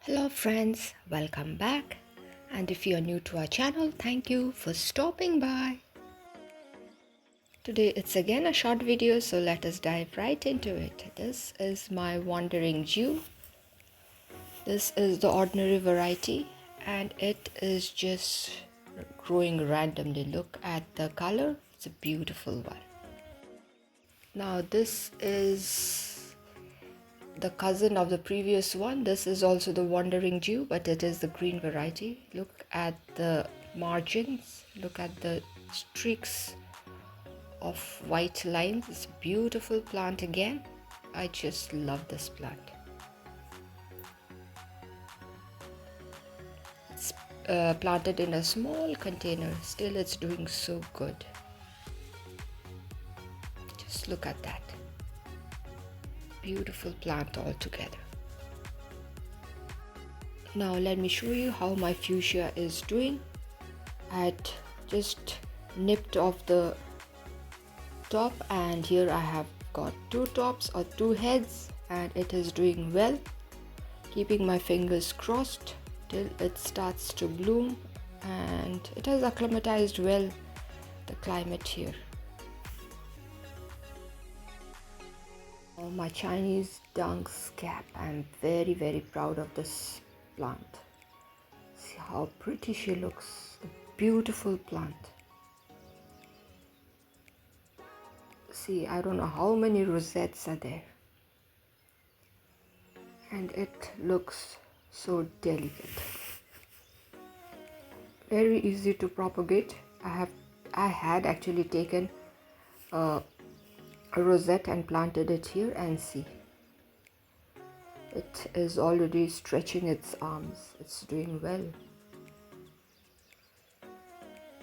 Hello friends, welcome back, and if you are new to our channel, thank you for stopping by. Today it's again a short video, so let us dive right into it. This is my wandering Jew. This is the ordinary variety and it is just growing randomly. Look at the color, it's a beautiful one. Now this is the cousin of the previous one. This is also the wandering Jew, but it is the green variety. Look at the margins, look at the streaks of white lines. It's a beautiful plant again. I just love this plant. It's planted in a small container, still it's doing so good. Just look at that. Beautiful plant altogether. Now let me show you how my fuchsia is doing. I had just nipped off the top and here I have got two tops or two heads and it is doing well. Keeping my fingers crossed till it starts to bloom, and it has acclimatized well the climate here. Oh, my Chinese dung scab. I'm very proud of this plant. See how pretty she looks. A beautiful plant. See, I don't know how many rosettes are there. And it looks so delicate. Very easy to propagate. I had actually taken a rosette and planted it here, and see, it is already stretching its arms. It's doing well.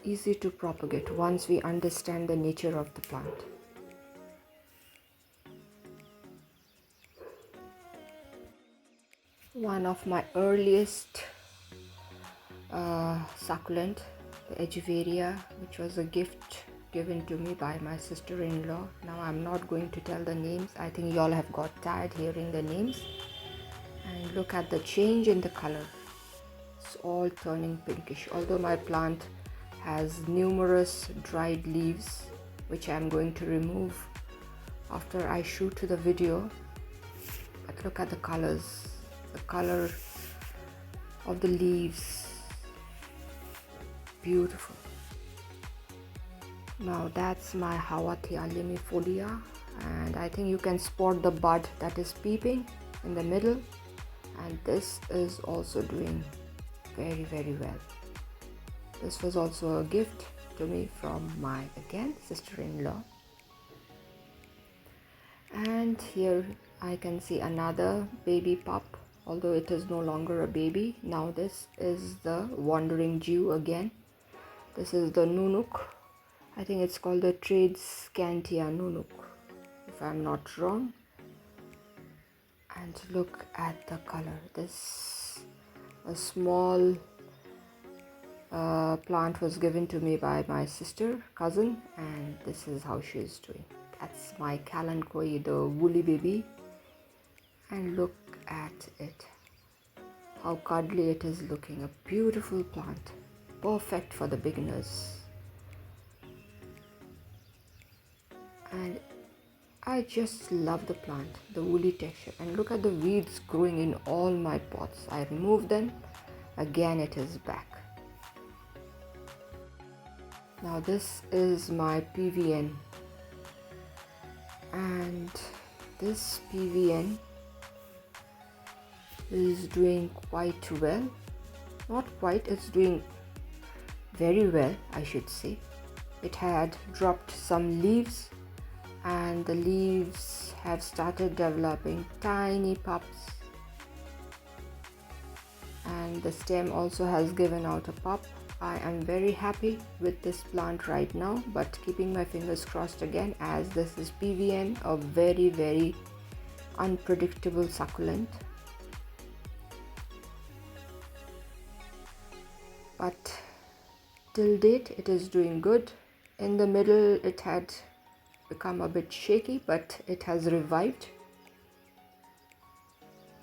Easy to propagate once we understand the nature of the plant. One of my earliest succulent, the Echeveria, which was a gift given to me by my sister-in-law. Now I'm not going to tell the names. I think y'all have got tired hearing the names. And look at the change in the color. It's all turning pinkish. Although my plant has numerous dried leaves, which I'm going to remove after I shoot the video. But look at the colors. The color of the leaves. Beautiful. Now that's my Hawatia limifolia, and I think you can spot the bud that is peeping in the middle, and this is also doing very well. This was also a gift to me from my sister-in-law. And here I can see another baby pup, although it is no longer a baby. Now this is the wandering Jew again. This is the Nunuk. I think it's called the Tradescantia Nunuk, if I'm not wrong. And look at the color. This a small plant was given to me by my cousin, and this is how she is doing. That's my Kalanchoe, the woolly baby. And look at it. How cuddly it is looking. A beautiful plant. Perfect for the beginners. And I just love the plant, the woolly texture. And look at the weeds growing in all my pots. I removed them. Again it is back. Now this is my PVN. And this PVN is doing quite well. Not quite, it's doing very well, I should say. It had dropped some leaves, and the leaves have started developing tiny pups, and the stem also has given out a pup. I am very happy with this plant right now, but keeping my fingers crossed again, as this is PVN, a very unpredictable succulent. But till date it is doing good. In the middle it had become a bit shaky, but it has revived.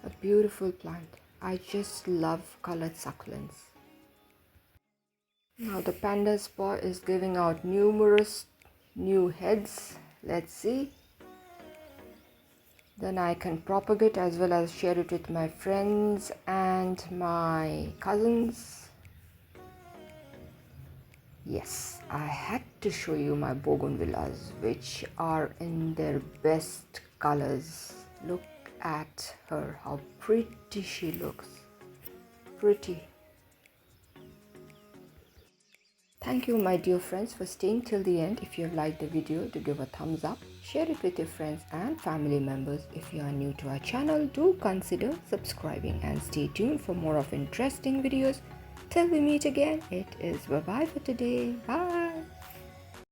A beautiful plant. I just love colored succulents. Now the panda's paw is giving out numerous new heads. Let's see. Then I can propagate as well as share it with my friends and my cousins. Yes, I had to show you my bougainvilleas, which are in their best colors. Look at her, how pretty she looks. Pretty. Thank you, my dear friends, for staying till the end. If you have liked the video, do give a thumbs up. Share it with your friends and family members. If you are new to our channel, do consider subscribing and stay tuned for more of interesting videos. Till we meet again, it is bye-bye for today. Bye.